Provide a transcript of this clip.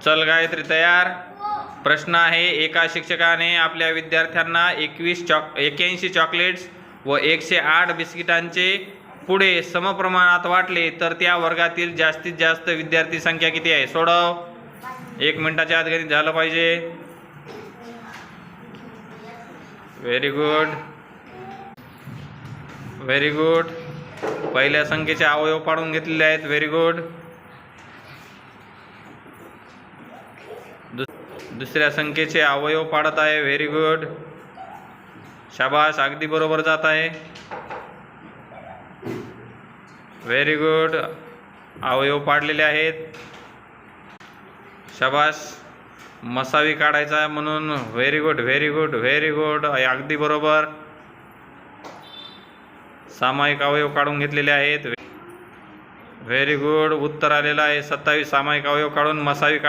चल गायत्री तयार। प्रश्न आहे, एका शिक्षकाने आपल्या विद्यार्थ्यांना 81 चॉकलेट्स व 108 बिस्किटांचे पुडे समप्रमाणात वाटले तर त्या वर्गातील जास्तीत जास्त विद्यार्थी संख्या किती आहे? सोडव। 1 मिनिटाच्या आत गणित झालं पाहिजे। Very good, very good. पहिल्या संख्येचे अवयव पाडून घेतलेले आहेत। Very good. दुसऱ्या संख्येचे अवयव पाडत आहे। व्हेरी गुड, शाबाश, अगदी बरोबर जात आहे। व्हेरी गुड, अवयव पाडलेले आहेत। शाबाश, मसावी काढायचा आहे म्हणून very good, very good, very good, अगदी बरोबर। सामायिक अवयव काढून घेतलेले आहेत। व्हेरी गुड, उत्तर आलेलं आहे 27। सामायिक अवयव काढून मसावी